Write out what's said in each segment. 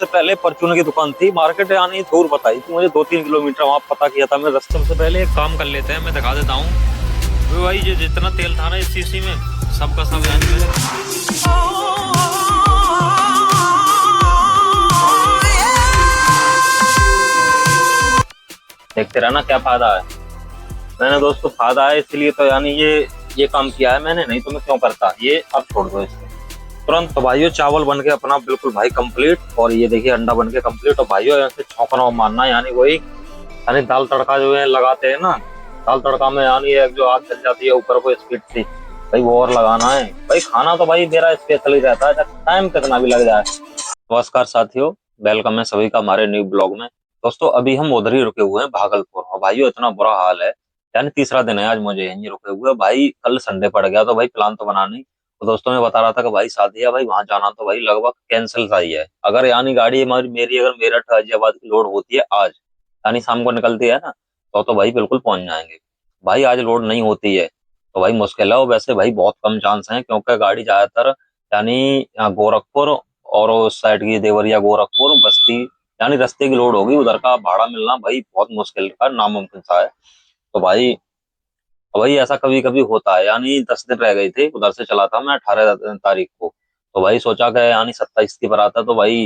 से पहले परचून की दुकान थी, मार्केट यानी दूर बताई थी मुझे, 2-3 किलोमीटर वहां पता किया था मैं रास्ते। सबसे पहले एक काम कर लेते हैं, मैं दिखा देता हूँ। वो भाई जो जितना तेल था ना इस शीशी में, सबका सब यानी देखते रहना क्या फायदा है। मैंने दोस्तों फायदा है इसलिए तो यानी ये काम किया है मैंने, नहीं तो मैं क्यों करता। ये अब छोड़ दो इसको तुरंत। तो भाइयों चावल बन के अपना बिल्कुल भाई कंप्लीट, और ये देखिए अंडा बन के कंप्लीट। और भाइयों ऐसे छौंकना मारना यानी वही, यानी दाल तड़का जो है लगाते हैं ना, दाल तड़का में यानी एक जो आग जल जाती है ऊपर को स्पीड थी भाई, वो और लगाना है भाई। खाना तो भाई मेरा स्पेशल ही रहता है, चाहे टाइम कितना भी लग जाए। नमस्कार साथियों, वेलकम है सभी का हमारे न्यू ब्लॉग में। दोस्तों अभी हम उधर ही रुके हुए हैं भागलपुर, और भाइयों इतना बुरा हाल है, यानी तीसरा दिन है आज मुझे यहीं रुके हुए भाई। कल संडे पड़ गया तो भाई प्लान तो बना नहीं, तो दोस्तों ने बता रहा था कि भाई शादी है भाई वहां जाना, तो भाई लगभग कैंसिल सा ही है। अगर यानी गाड़ी हमारी मेरी अगर मेरठ गाजियाबाद की लोड होती है आज, यानी शाम को निकलती है ना, तो भाई बिल्कुल पहुंच जाएंगे। भाई आज लोड नहीं होती है तो भाई मुश्किल है। और वैसे भाई बहुत कम चांस है, क्योंकि गाड़ी ज्यादातर यानी यहाँ गोरखपुर और उस साइड की देवरिया गोरखपुर बस्ती यानी रास्ते की लोड होगी, उधर का भाड़ा मिलना भाई बहुत मुश्किल का नामुमकिन सा है। तो भाई भाई ऐसा कभी कभी होता है, यानी 10 दिन रह गए थे, उधर से चला था मैं 18 तारीख को। तो भाई सोचा कि यानी 27 की बारात है, तो भाई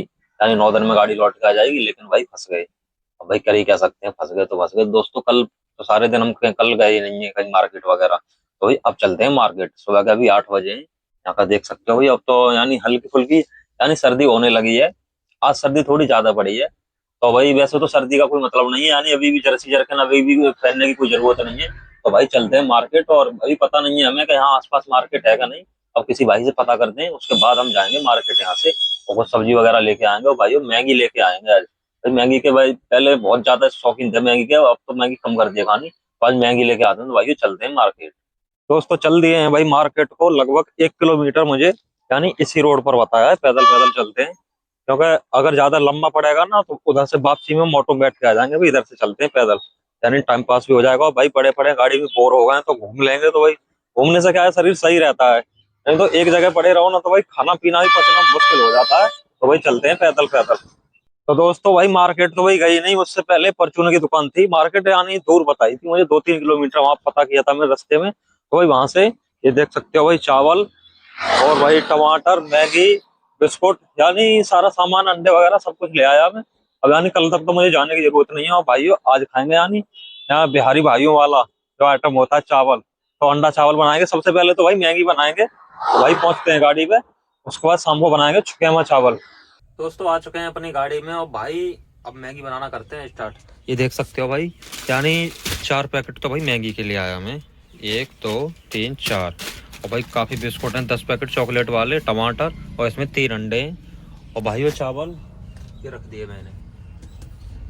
यानी 9 दिन में गाड़ी लौट के आ जाएगी, लेकिन भाई फंस गए। अब भाई कर ही क्या सकते हैं, फंस गए तो फंस गए। दोस्तों कल तो सारे दिन हम कल गए ही नहीं है कहीं मार्केट वगैरह, तो भाई अब चलते हैं मार्केट। सुबह के अभी 8 बजे हैं, यहाँ का देख सकते हो भाई। अब तो यानी हल्की फुल्की यानी सर्दी होने लगी है, आज सर्दी थोड़ी ज्यादा पड़ी है। तो भाई वैसे तो सर्दी का कोई मतलब नहीं है, यानी अभी भी जर्सी जरकन अभी भी पहनने की कोई जरूरत नहीं है। तो भाई चलते हैं मार्केट, और अभी पता नहीं है हमें कि यहाँ आसपास मार्केट है का नहीं। अब किसी भाई से पता करते हैं, उसके बाद हम जाएंगे मार्केट यहाँ से, और कुछ सब्जी वगैरह लेके आएंगे। और भाई मैगी लेके आएंगे आज। भाई मैगी के भाई पहले बहुत ज्यादा शौकीन थे मैगी के, अब तो मैगी कम कर दिया खानी। तो आज मैगी लेके आते हैं, तो भाई चलते हैं मार्केट। दोस्तों चल दिए हैं भाई मार्केट को, लगभग 1 किलोमीटर मुझे यानी इसी रोड पर बताया है, पैदल पैदल चलते हैं। क्योंकि अगर ज्यादा लंबा पड़ेगा ना तो उधर से वापसी में मोटो बैठ के आ जाएंगे भाई, इधर से चलते हैं पैदल, यानी टाइम पास भी हो जाएगा। और भाई पड़े पड़े गाड़ी में बोर हो गए हैं तो घूम लेंगे, तो भाई घूमने से क्या है शरीर सही रहता है। नहीं तो एक जगह पड़े रहो ना तो भाई खाना पीना भी पचना मुश्किल हो जाता है। तो भाई चलते हैं पैदल पैदल। तो दोस्तों भाई मार्केट तो भाई गई नहीं, उससे पहले परचून की दुकान थी, मार्केट यानी दूर बताई थी मुझे, 2-3 किलोमीटर वहां पता किया था मैं रास्ते में। तो भाई वहां से ये देख सकते हो भाई चावल, और भाई टमाटर, मैगी, बिस्कुट, यानी सारा सामान, अंडे वगैरह सब कुछ ले आया मैं। अब यानी कल तक तो मुझे जाने की जरूरत नहीं है। और भाइयों आज खाएंगे यानी यहाँ बिहारी भाइयों वाला जो आइटम होता है चावल, तो अंडा चावल बनाएंगे सबसे पहले, तो भाई मैगी बनाएंगे। तो भाई पहुंचते हैं गाड़ी पे, उसके बाद शाम को बनाएंगे छुकेमा चावल। दोस्तों आ चुके हैं अपनी गाड़ी में, और भाई अब मैगी बनाना करते हैं स्टार्ट। ये देख सकते हो भाई, यानी 4 पैकेट तो भाई मैगी के लिए आया मैं, 1 2 3 4। और भाई काफ़ी बिस्कुट हैं, 10 पैकेट चॉकलेट वाले, टमाटर, और इसमें 3 अंडे हैं। और भाई वो चावल ये रख दिए मैंने,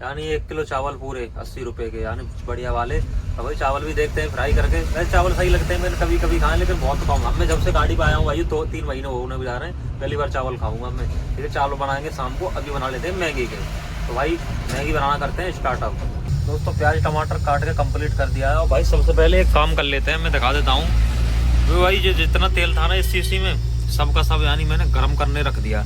यानी 1 किलो चावल पूरे 80 रुपए के, यानी बढ़िया वाले। और भाई चावल भी देखते हैं फ्राई करके, वैसे चावल सही लगते हैं, मैंने कभी कभी खाए लेकिन बहुत कम। अब मैं जब से गाड़ी पे आया हूँ भाई 2-3 महीने होने भी जा रहे हैं, पहली बार चावल खाऊंगा मैं। ठीक है चावल बनाएंगे शाम को, अभी बना लेते हैं मैगी के। तो भाई मैगी बनाना करते हैं स्टार्टअप। दोस्तों प्याज टमाटर काट के कंप्लीट कर दिया है। और भाई सबसे पहले एक काम कर लेते हैं, मैं दिखा देता हूँ। वो भाई जो जितना तेल था ना इस शीशी में, सबका सब यानी मैंने गर्म करने रख दिया।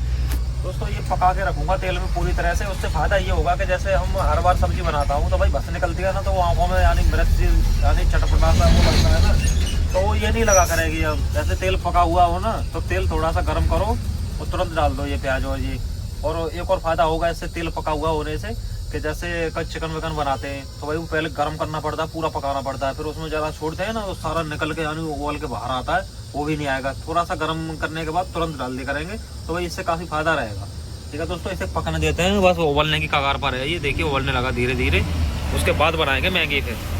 दोस्तों ये पका के रखूंगा तेल में पूरी तरह से, उससे फायदा ये होगा कि जैसे हम हर बार सब्जी बनाता हूँ तो भाई भस निकलती है ना, तो वो आंखों में यानी मिर्च यानी चटपटा सा वो लगता है ना, तो वो ये नहीं लगा करेगी। अब जैसे तेल पका हुआ हो ना, तो तेल थोड़ा सा गर्म करो और तुरंत डाल दो ये प्याज और ये। और एक और फायदा होगा इससे तेल पका हुआ होने से, कि जैसे कच्छ चिकन विकन बनाते हैं तो भाई वो पहले गर्म करना पड़ता है, पूरा पकाना पड़ता है, फिर उसमें ज़्यादा छोड़ते हैं ना तो सारा निकल के यानी उबल के बाहर आता है, वो भी नहीं आएगा। थोड़ा सा गर्म करने के बाद तुरंत डाल दिया करेंगे तो भाई इससे काफ़ी फायदा रहेगा। ठीक है दोस्तों, इसे पकने देते हैं, बस उबलने की कगार पर है, ये देखिए उबलने लगा धीरे धीरे। उसके बाद बनाएंगे मैगी फिर।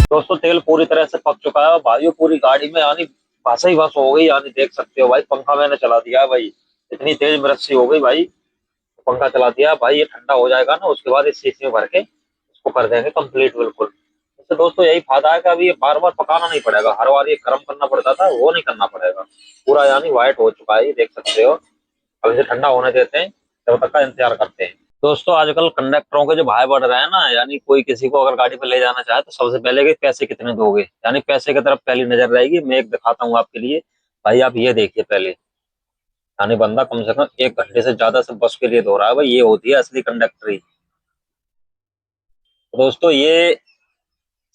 दोस्तों तेल पूरी तरह से पक चुका है, और भाइयों पूरी गाड़ी में यानी भाषा ही भाष हो गई, यानी देख सकते हो भाई। पंखा मैंने चला दिया है भाई, इतनी तेज मिर्ची हो गई भाई, पंखा चला दिया भाई। ये ठंडा हो जाएगा ना, उसके बाद इस शीशी में भर के इसको कर देंगे कंप्लीट बिल्कुल। इससे दोस्तों यही फायदा है कि अभी ये बार बार पकाना नहीं पड़ेगा, हर बार ये गर्म करना पड़ता था, वो नहीं करना पड़ेगा। पूरा यानी व्हाइट हो चुका है, ये देख सकते हो। अब इसे ठंडा होने देते हैं, तब तक का इंतजार करते हैं। दोस्तों आजकल कंडक्टरों के जो भाव बढ़ रहे हैं ना, यानी कोई किसी को अगर गाड़ी पे ले जाना चाहे तो सबसे पहले कि पैसे कितने दोगे, यानी पैसे की तरफ पहली नजर रहेगी। मैं एक दिखाता हूँ आपके लिए। भाई आप ये देखिए पहले, यानी बंदा कम से कम 1 घंटे से ज्यादा से बस के लिए दो रहा है। भाई ये होती है असली कंडक्टरी। दोस्तों ये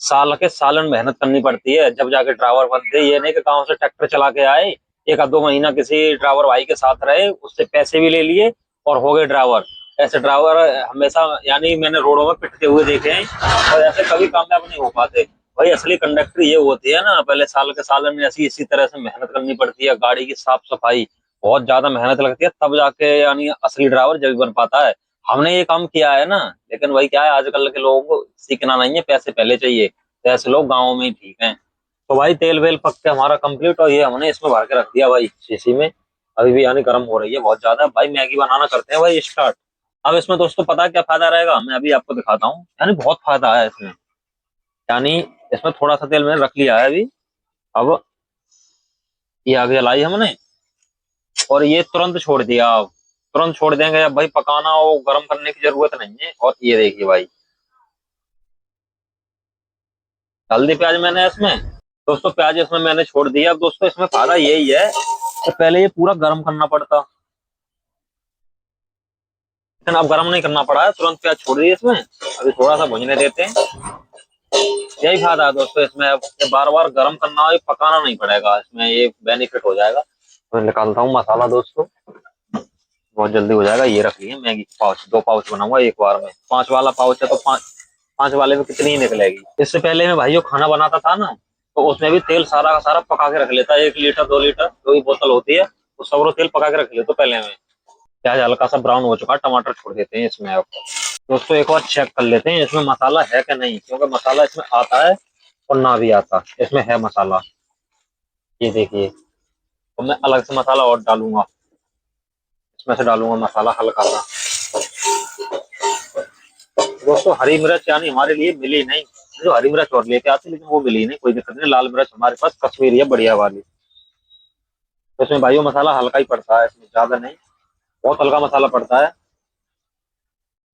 साल के सालन मेहनत करनी पड़ती है जब जाके ड्राइवर बनते हैं। ये नहीं कि गाँव से ट्रैक्टर चला के आए, एक आध दो महीना किसी ड्राइवर भाई के साथ रहे, उससे पैसे भी ले लिए और हो गए ड्राइवर। ऐसे ड्राइवर हमेशा, यानी मैंने रोडों में पिटते हुए देखे हैं और ऐसे कभी कामयाब नहीं हो पाते। भाई असली कंडक्टर ये होती है ना, पहले साल के सालन में ऐसी इसी तरह से मेहनत करनी पड़ती है, गाड़ी की साफ सफाई बहुत ज्यादा मेहनत लगती है, तब जाके यानी असली ड्राइवर जब बन पाता है। हमने ये काम किया है ना, लेकिन भाई क्या है, आजकल के लोगों को सीखना नहीं है, पैसे पहले चाहिए। तो ऐसे लोग गाँव में ही ठीक हैं। तो भाई तेल वेल पक के हमारा कंप्लीट, और ये हमने इसमें भर के रख दिया भाई शीशी में। अभी भी यानी गर्म हो रही है बहुत ज्यादा। भाई मैगी बनाना करते हैं भाई स्टार्ट। अब इसमें दोस्तों पता है क्या फायदा रहेगा, मैं अभी आपको दिखाता हूँ। यानी बहुत फायदा है इसमें। यानी इसमें थोड़ा सा तेल मैंने रख लिया है अभी। अब ये आगे जलाई हमने, और ये तुरंत छोड़ दिया। अब तुरंत छोड़ देंगे, अब भाई पकाना और गर्म करने की जरूरत नहीं है। और ये देखिए भाई, डाल दी प्याज मैंने इसमें। दोस्तों प्याज इसमें मैंने छोड़ दिया। अब दोस्तों इसमें फायदा यही है कि पहले ये पूरा गर्म करना पड़ता, लेकिन अब गर्म नहीं करना पड़ा है, तुरंत प्याज छोड़ दिए इसमें। अभी थोड़ा सा भुनने देते हैं। यही फायदा है दोस्तों इसमें, अब बार बार गर्म करना और पकाना नहीं पड़ेगा, इसमें ये बेनिफिट हो जाएगा। मैं निकालता हूँ मसाला दोस्तों, बहुत जल्दी हो जाएगा। ये रख लिए मैगी पाउच, 2 पाउच बनाऊंगा एक बार में। 5 वाला पाउच है तो पांच, 5 वाले में कितनी ही निकलेगी। इससे पहले मैं भाइयों खाना बनाता था ना, तो उसमें भी तेल सारा का सारा पका के रख लेता, 1 लीटर 2 लीटर जो भी बोतल होती है, तो सगरो तेल पका के रख लेता पहले में। प्याज हल्का सा ब्राउन हो चुका है, टमाटर छोड़ देते हैं इसमें अब। दोस्तों एक बार चेक कर लेते हैं इसमें मसाला है कि नहीं, क्योंकि मसाला इसमें आता है और ना भी आता, इसमें है मसाला। ये देखिए, तो मैं अलग से मसाला और डालूंगा, इसमें से डालूंगा मसाला हल्का सा। दोस्तों हरी मिर्च यानी हमारे लिए मिली नहीं, जो हरी मिर्च और लेके आते लेकिन वो मिली नहीं। कोई दिक्कत नहीं, लाल मिर्च हमारे पास कश्मीरी है बढ़िया वाली। तो इसमें भाइयों मसाला हल्का ही पड़ता है, इसमें ज्यादा नहीं, बहुत हल्का मसाला पड़ता है।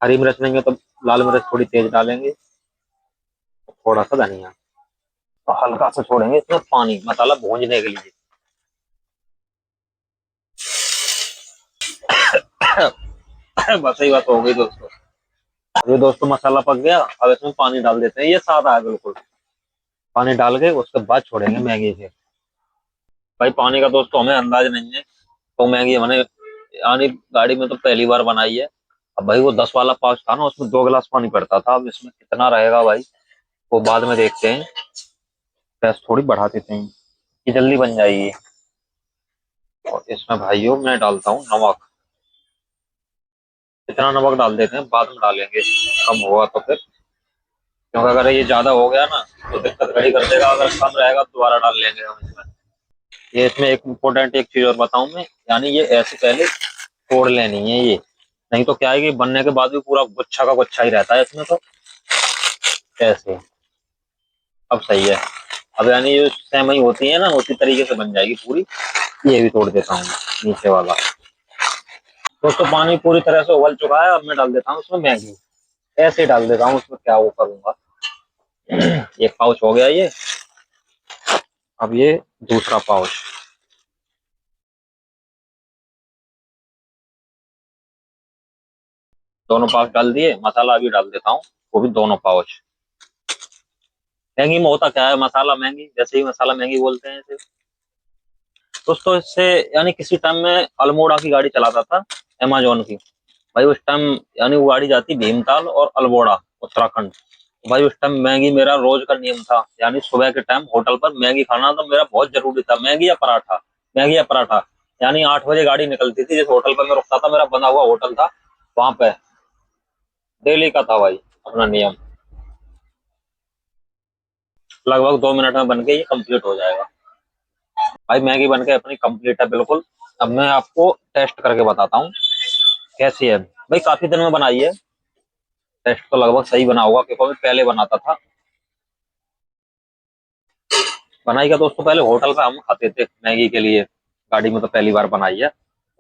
हरी मिर्च नहीं है तो लाल मिर्च थोड़ी तेज डालेंगे, थोड़ा सा धनिया, तो हल्का सा छोड़ेंगे इसमें पानी मसाला भूनने के लिए। बस यही बात हो गई दोस्तों। ये दोस्तों मसाला पक गया, अब इसमें पानी डाल देते हैं, ये सादा है बिल्कुल। पानी डाल के उसके बाद छोड़ेंगे मैगी के। भाई पानी का दोस्तों हमें अंदाज नहीं है, तो मैगी हमने यानी गाड़ी में तो पहली बार बनाई है। अब भाई वो 10 वाला पाउच था ना, उसमें 2 गिलास पानी पड़ता था, अब इसमें कितना रहेगा भाई वो बाद में देखते हैं। गैस थोड़ी बढ़ा देते हैं, ये जल्दी बन जाएगी। और इसमें भाइयों मैं डालता हूँ नमक। इतना नमक डाल देते हैं, बाद में डालेंगे कम होगा तो फिर, क्योंकि अगर ये ज्यादा हो गया ना तो दिक्कत खड़ी कर देगा, अगर कम रहेगा तो दोबारा डाल लेंगे हम इसमें। ये इसमें एक इम्पोर्टेंट एक चीज और बताऊं मैं, यानी ये ऐसे पहले तोड़ लेनी है ये, नहीं तो क्या है कि बनने के बाद भी पूरा गुच्छा का गुच्छा ही रहता है इसमें। तो ऐसे अब सही है। अब यानी जो सेवई होती है ना, उसी तरीके से बन जाएगी पूरी। ये भी तोड़ देता हूँ नीचे वाला। दोस्तों पानी पूरी तरह से उबल चुका है, अब मैं डाल देता हूँ उसमें मैगी। ऐसे ही डाल देता हूँ उसमें, क्या वो करूंगा। 1 पाउच हो गया ये। अब ये दूसरा पाउच, दोनों पाउच डाल दिए। मसाला भी डाल देता हूँ, वो भी 2 पाउच। मैगी में होता क्या है, मसाला मैगी जैसे ही मसाला मैगी बोलते हैं इसे। दोस्तों इससे, यानी किसी टाइम में अल्मोड़ा की गाड़ी चलाता था, अमेजोन की। भाई उस टाइम यानी वो गाड़ी जाती भीमताल और अल्मोड़ा, उत्तराखंड। भाई उस टाइम मैगी मेरा रोज का नियम था, यानी सुबह के टाइम होटल पर मैगी खाना तो मेरा बहुत जरूरी था। मैगी या पराठा, मैगी या पराठा। यानी 8 बजे गाड़ी निकलती थी, जिस होटल पर मैं रुकता था, मेरा बना हुआ होटल था वहां पे, डेली का था भाई अपना नियम। लगभग 2 मिनट में बन के ये कंप्लीट हो जाएगा। भाई मैगी बन के अपनी कंप्लीट है बिल्कुल। अब मैं आपको टेस्ट करके बताता हूँ कैसी है। भाई काफी दिन में बनाई है, टेस्ट तो लगभग सही बना होगा, क्योंकि मैं पहले बनाता था। बनाई का दोस्तों, पहले होटल पे हम खाते थे मैगी के लिए, गाड़ी में तो पहली बार बनाई है।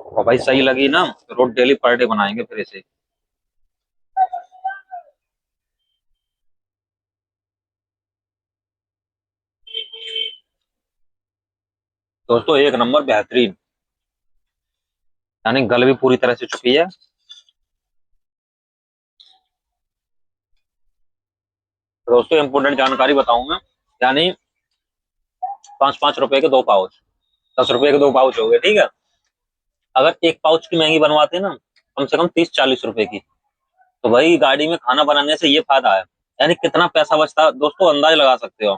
और भाई सही लगी ना, तो रोज डेली पर डे बनाएंगे फिर इसे। दोस्तों एक नंबर बेहतरीन, यानी गल भी पूरी तरह से चुकी है। दोस्तों इम्पोर्टेंट जानकारी बताऊं मैं, यानी 5-5 रुपए के 2 पाउच, 10 रुपए के 2 पाउच हो गए, ठीक है। अगर एक पाउच की मैगी बनवाते ना कम से कम 30-40 रुपए की, तो भाई गाड़ी में खाना बनाने से ये फायदा है, यानी कितना पैसा बचता है दोस्तों, अंदाज लगा सकते हो।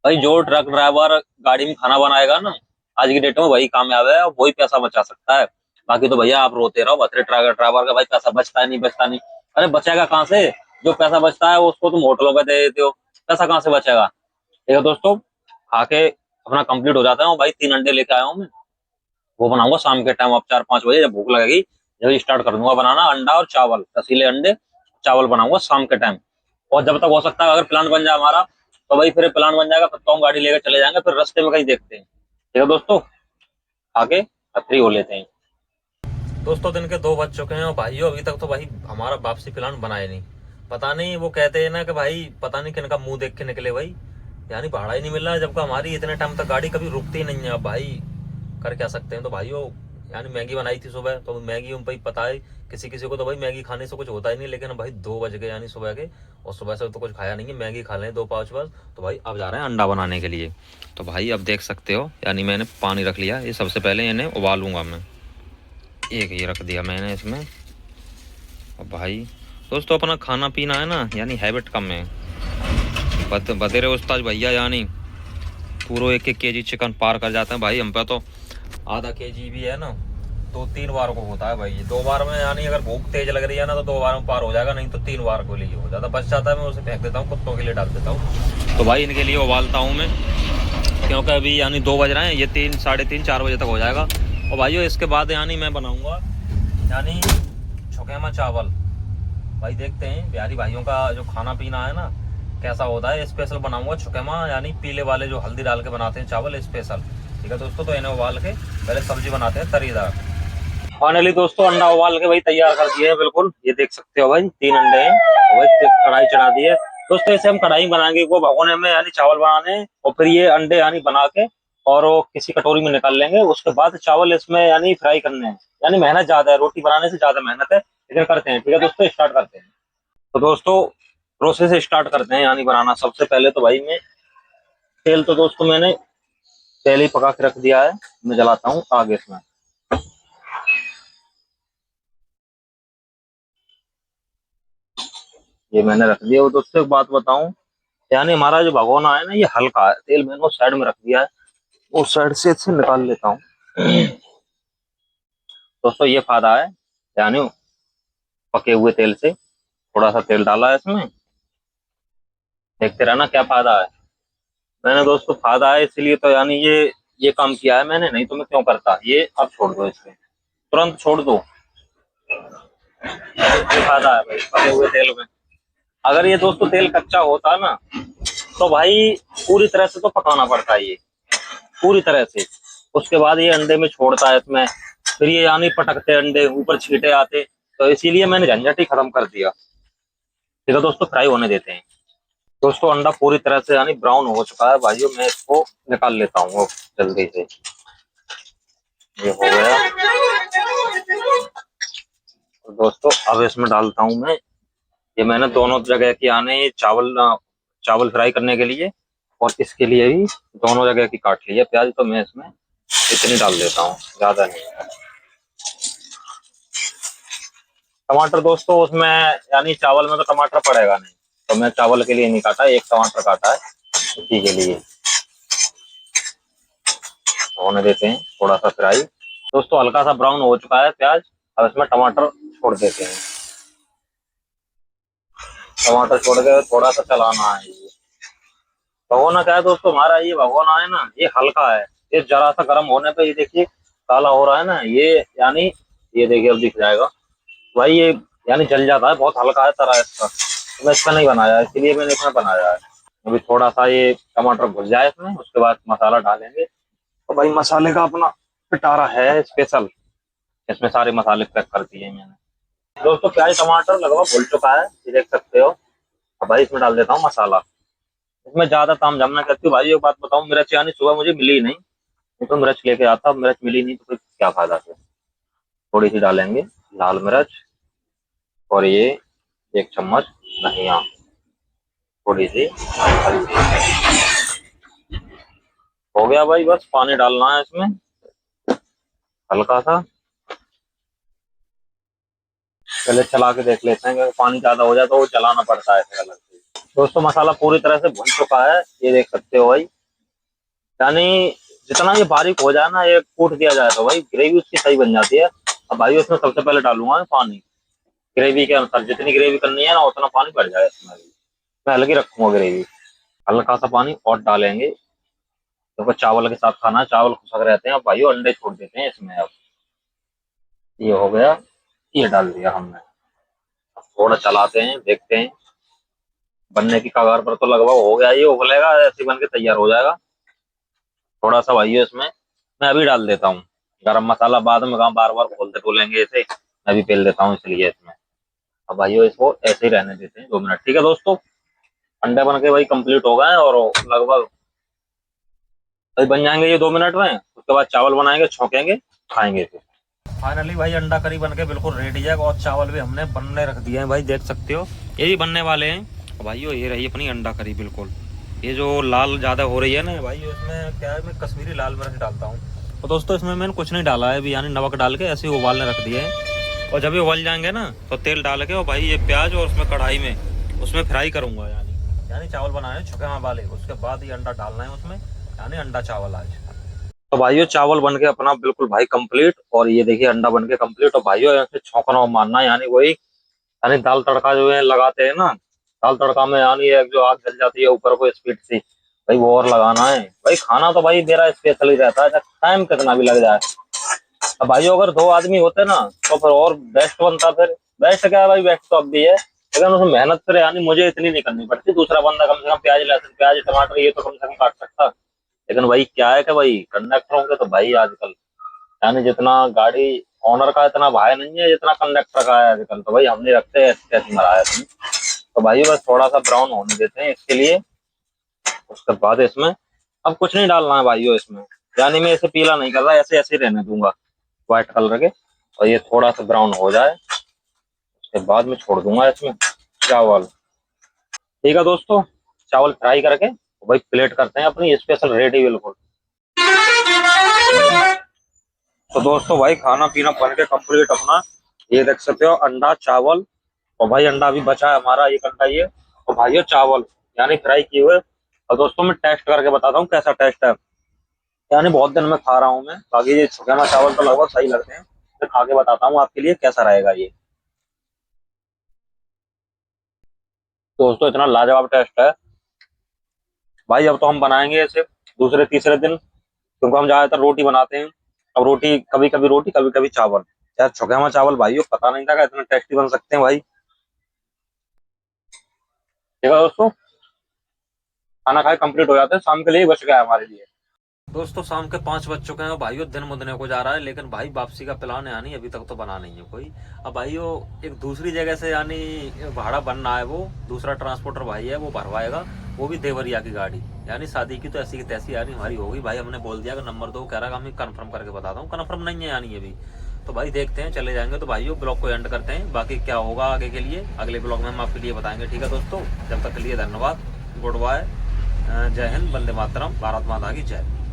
भाई जो ट्रक ड्राइवर गाड़ी में खाना बनाएगा ना, आज की डेट में वही कामयाब है और वही पैसा बचा सकता है। बाकी तो भैया आप रोते रहो, बतरे ट्रक ड्राइवर का भाई पैसा बचता है नहीं, बचता नहीं। अरे बचेगा कहाँ से? जो पैसा बचता है उसको तुम होटलों पे दे देते हो, पैसा कहाँ से बचेगा? ठीक है दोस्तों, खा के अपना कंप्लीट हो जाता है भाई। 3 अंडे लेके आया हूँ मैं, वो बनाऊंगा शाम के टाइम, अब 4-5 बजे जब भूख लगेगी, जब स्टार्ट कर दूंगा बनाना अंडा और चावल, रसीले अंडे चावल बनाऊंगा शाम के टाइम। और जब तक हो सकता है अगर प्लान बन जाए हमारा, तो भाई फिर प्लान बन जाएगा, फिर तो हम गाड़ी लेकर चले जाएंगे, फिर रास्ते में कहीं देखते हैं। ठीक है दोस्तों, आके फ्री हो लेते हैं। दोस्तों दिन के 2 बज चुके हैं और भाइयों अभी तक तो भाई हमारा वापसी प्लान बनाए नहीं। पता नहीं, वो कहते हैं ना कि भाई पता नहीं किनका मुंह देख के निकले भाई, यानी भाड़ा ही नहीं मिल रहा है, जबकि हमारी इतने टाइम तक गाड़ी कभी रुकती ही नहीं है। अब भाई कर क्या सकते हैं। तो भाइयों यानी मैगी बनाई थी सुबह, तो मैगी भाई पता है किसी किसी को तो भाई मैगी खाने से कुछ होता ही नहीं, लेकिन भाई 2 बज गए यानी सुबह के, और सुबह से तो कुछ खाया नहीं है, मैगी खा लें 2 पाउच बस। तो भाई अब जा रहे हैं अंडा बनाने के लिए। तो भाई अब देख सकते हो, यानी मैंने पानी रख लिया, ये सबसे पहले इन्हें उबालूंगा मैं। एक ये रख दिया मैंने इसमें। और भाई दोस्तों अपना खाना पीना है ना, यानी हैबिट कम है, बतेरे उस्ताद भैया, यानी पूरा 1-1 केजी चिकन पार कर जाते हैं भाई हम पे। तो आधा केजी भी है ना, 2-3 बार को होता है भाई, 2 बार में, यानी अगर भूख तेज लग रही है ना तो 2 बार में पार हो जाएगा, नहीं तो 3 बार को लिए हो जाता, बच जाता है। मैं उसे फेंक देता हूँ, कुत्तों के लिए डाल देता हूँ। तो भाई इनके लिए उबालता हूँ मैं, क्योंकि अभी यानी 2 बज रहे हैं, ये 3, 3:30, 4 बजे तक हो जाएगा। और भाइयों इसके बाद यानी मैं बनाऊंगा यानी छुकेमा चावल। भाई देखते हैं बिहारी भाइयों का जो खाना पीना है ना कैसा होता है। स्पेशल बनाऊंगा छुकेमा, यानी पीले वाले जो हल्दी डाल के बनाते हैं चावल स्पेशल। ठीक है दोस्तों, तो इन्हें उबाल के पहले सब्जी बनाते हैं तरीदार। फाइनली दोस्तों अंडा उबाल के भाई तैयार कर दिए हैं बिल्कुल, ये देख सकते हो भाई 3 अंडे हैं, और भाई कढ़ाई चढ़ा दी है। दोस्तों ऐसे हम कढ़ाई बनाएंगे वो भगोने में, यानी चावल बनाने हैं, और फिर ये अंडे यानी बना के और वो किसी कटोरी में निकाल लेंगे। उसके बाद चावल इसमें यानी फ्राई करने हैं, यानी मेहनत ज्यादा है, रोटी बनाने से ज्यादा मेहनत है, लेकिन करते हैं। ठीक है दोस्तों, स्टार्ट करते हैं। तो दोस्तों प्रोसेस स्टार्ट करते हैं यानी बनाना। सबसे पहले तो भाई मैं तेल, तो दोस्तों मैंने तेल ही पका के रख दिया है, मैं जलाता हूँ आग इसमें। ये मैंने रख दिया। वो दोस्तों एक बात बताऊं, यानी हमारा जो भगोना है ना ये हल्का है, तेल मैंने उस साइड में रख दिया है, उस साइड से इसे निकाल लेता हूँ। दोस्तों ये फायदा है, यानी पके हुए तेल से थोड़ा सा तेल डाला है इसमें, देखते रहना क्या फायदा है। मैंने दोस्तों फायदा है इसलिए तो यानी ये काम किया है मैंने, नहीं तो मैं क्यों करता। ये अब छोड़ दो, इसमें तुरंत छोड़ दो, ये फायदा है भाई पके हुए तेल में। अगर ये दोस्तों तेल कच्चा होता ना, तो भाई पूरी तरह से तो पकाना पड़ता है ये, पूरी तरह से। उसके बाद ये अंडे में छोड़ता है इसमें, फिर ये यानी पटकते अंडे, ऊपर छींटे आते, तो इसीलिए मैंने झंझट ही खत्म कर दिया। ठीक है दोस्तों, फ्राई होने देते हैं। दोस्तों अंडा पूरी तरह से यानी ब्राउन हो चुका है भाइयों, मैं इसको निकाल लेता हूँ जल्दी से। ये हो गया। तो दोस्तों अब इसमें डालता हूँ मैं, ये मैंने दोनों जगह की यानी चावल चावल फ्राई करने के लिए और इसके लिए भी दोनों जगह की काट ली है प्याज, तो मैं इसमें इतनी डाल देता हूँ, ज्यादा नहीं। टमाटर दोस्तों उसमें यानी चावल में तो टमाटर पड़ेगा नहीं, तो मैं चावल के लिए नहीं काटा, एक टमाटर काटा है इसी के लिए। होने देते हैं थोड़ा सा फ्राई। दोस्तों हल्का सा ब्राउन हो चुका है प्याज, अब इसमें टमाटर छोड़ देते हैं। टमाटर छोड़ के थोड़ा सा चलाना है। ये भगोना क्या है दोस्तों, हमारा ये भगोना है ना ये हल्का है, ये जरा सा गर्म होने पे ये देखिए काला हो रहा है ना ये, यानी ये देखिए अब दिख जाएगा भाई, ये यानी जल जाता है, बहुत हल्का है तरह इसका, तो मैं इसका नहीं बनाया, इसलिए मैंने इसमें बनाया है। अभी थोड़ा सा ये टमाटर घुल जाए इसमें, उसके बाद मसाला डालेंगे। तो भाई मसाले का अपना पिटारा है स्पेशल, इसमें सारे मसाले पैक कर दिए मैंने। दोस्तों प्याज टमाटर लगभग घुल चुका है, ये देख सकते हो। अब भाई इसमें डाल देता हूँ मसाला। इसमें ज्यादा ताम झाम ना करती हूँ भाई, एक बात बताऊँ, मिर्च यानी सुबह मुझे मिली ही नहीं, तो मिर्च लेके आता, मिर्च मिली नहीं तो फिर क्या फायदा फिर। थोड़ी सी डालेंगे लाल मिर्च, और ये 1 चम्मच धनिया, थोड़ी सी हल्दी। हो गया भाई, बस पानी डालना है इसमें हल्का सा। पहले चला के देख लेते हैं, क्योंकि पानी ज्यादा हो जाए तो वो चलाना पड़ता है फिर अलग से। दोस्तों मसाला पूरी तरह से भुन चुका है, ये देख सकते हो भाई। यानी जितना ये बारीक हो जाए ना, ये कूट दिया जाए तो भाई ग्रेवी उसकी सही बन जाती है। अब भाई उसमें सबसे पहले डालूंगा मैं पानी, ग्रेवी के अनुसार जितनी ग्रेवी करनी है ना उतना पानी भर जाए इसमें भी। मैं हल्की रखूंगा ग्रेवी, हल्का सा पानी और डालेंगे। देखो चावल के साथ खाना है, चावल खुशक रहते हैं। अब भाई अंडे छोड़ देते हैं इसमें। अब ये हो गया, ये डाल दिया हमने। अब थोड़ा चलाते हैं, देखते हैं। बनने की कगार पर तो लगभग हो गया, ये उबलेगा ऐसे बन के तैयार हो जाएगा। थोड़ा सा भाई इसमें मैं अभी डाल देता हूँ गरम मसाला, बाद में कहाँ बार बार खोलते टोलेंगे इसे। मैं भी पेल देता हूँ इसलिए इसमें। अब भाइयों इसको ऐसे ही रहने देते हैं 2 मिनट, ठीक है दोस्तों। अंडे बन के भाई कंप्लीट हो गए हैं, और लगभग भाई बन जाएंगे ये 2 मिनट में। उसके बाद चावल बनाएंगे, छौंकेंगे, खाएंगे फिर। फाइनली भाई अंडा करी बन के बिल्कुल रेडी है, और चावल भी हमने बनने रख दिए हैं भाई, देख सकते हो ये भी बनने वाले हैं भाइयों। ये रही अपनी अंडा करी बिल्कुल। ये जो लाल ज्यादा हो रही है ना भाई, इसमें क्या है, मैं कश्मीरी लाल मिर्च डालता हूँ। और दोस्तों इसमें मैंने कुछ नहीं डाला है अभी, यानी नमक डाल के ऐसे ही उबालने रख दिए हैं। और जब ये उबल जाएंगे ना तो तेल डाल के, और भाई ये प्याज और उसमें कढ़ाई में उसमें फ्राई करूंगा। यानी यानी चावल बनाने छुके में वाले, उसके बाद ये अंडा डालना है उसमें, यानी अंडा चावल आज। तो भाइयों चावल बन के अपना बिल्कुल भाई कंप्लीट, और ये देखिए अंडा बन के कंप्लीट। और भाइयों ऐसे छौंकना और मारना, यानी वही, यानी दाल तड़का जो है लगाते हैं ना, दाल तड़का में यानी एक जो आग जल जाती है ऊपर को स्पीड से, भाई वो और लगाना है भाई। खाना तो भाई मेरा स्पेशल ही रहता है, टाइम कितना भी लग जाए। अब भाइयों अगर 2 आदमी होते ना तो फिर और बेस्ट बनता। फिर बेस्ट क्या है भाई, बेस्ट तो अब भी है, लेकिन उसमें मेहनत फिर यानी मुझे इतनी नहीं करनी पड़ती। दूसरा बंदा कम से कम प्याज लहसुन, प्याज टमाटर ये तो कम से कम काट सकता। लेकिन भाई क्या है कि भाई कंडक्टरों के तो भाई आजकल, यानी जितना गाड़ी ओनर का इतना भाई नहीं है जितना कंडक्टर का है आजकल। तो भाई हमने रखते हैं ऐसे कैसे मराया तुम। तो भाई बस थोड़ा सा ब्राउन होने देते हैं इसके लिए। उसके बाद इसमें अब कुछ नहीं डालना है भाइयों इसमें, यानी मैं इसे पीला नहीं कर रहा, ऐसे ऐसे ही रहने दूंगा व्हाइट कलर के। और ये थोड़ा सा ब्राउन हो जाए उसके बाद में छोड़ दूंगा इसमें चावल। ठीक है दोस्तों, चावल फ्राई करके भाई प्लेट करते हैं अपनी स्पेशल रेडी बिल्कुल। तो दोस्तों भाई खाना पीना बन के कंप्लीट अपना, ये देख सकते हो अंडा चावल। और भाई अंडा भी बचा है हमारा एक अंडा ये। और भाई चावल यानी फ्राई किए हुए। और दोस्तों मैं टेस्ट करके बताता हूँ कैसा टेस्ट है। यानी बहुत दिन में खा रहा हूँ मैं, बाकी ये छुकेमा चावल तो लगभग सही लगते हैं। मैं खा के बताता हूँ आपके लिए कैसा रहेगा ये। दोस्तों इतना लाजवाब टेस्ट है भाई। अब तो हम बनाएंगे इसे दूसरे तीसरे दिन, क्योंकि हम ज्यादातर रोटी बनाते हैं। अब रोटी कभी कभी रोटी, कभी कभी चावल। यार छुकेमा चावल भाइयों पता नहीं था कि इतना टेस्टी बन सकते हैं भाई। ठीक है दोस्तों, खाना खाए कंप्लीट हो जाते हैं, शाम के लिए ही बच गया है हमारे लिए। दोस्तों शाम के 5 बज चुके हैं और भाइयों दिन मुदने को जा रहा है, लेकिन भाई वापसी का प्लान है यानी अभी तक तो बना नहीं है कोई। अब भाइयों एक दूसरी जगह से यानी भाड़ा बनना है, वो दूसरा ट्रांसपोर्टर भाई है वो भरवाएगा, वो भी देवरिया की गाड़ी। यानी शादी की तो ऐसी की तैसी यानी हमारी होगी भाई। हमने बोल दिया कि नंबर 2 कह रहा है, हम कंफर्म करके बताता हूँ, कंफर्म नहीं है यानी अभी। तो भाई देखते हैं, चले जाएंगे। तो भाइयों ब्लॉग को एंड करते हैं, बाकी क्या होगा आगे के लिए अगले ब्लॉग में हम आपके लिए बताएंगे। ठीक है दोस्तों, जब तक के लिए धन्यवाद, गुड बाय, जय हिंद, वंदे मातरम, भारत माता की जय।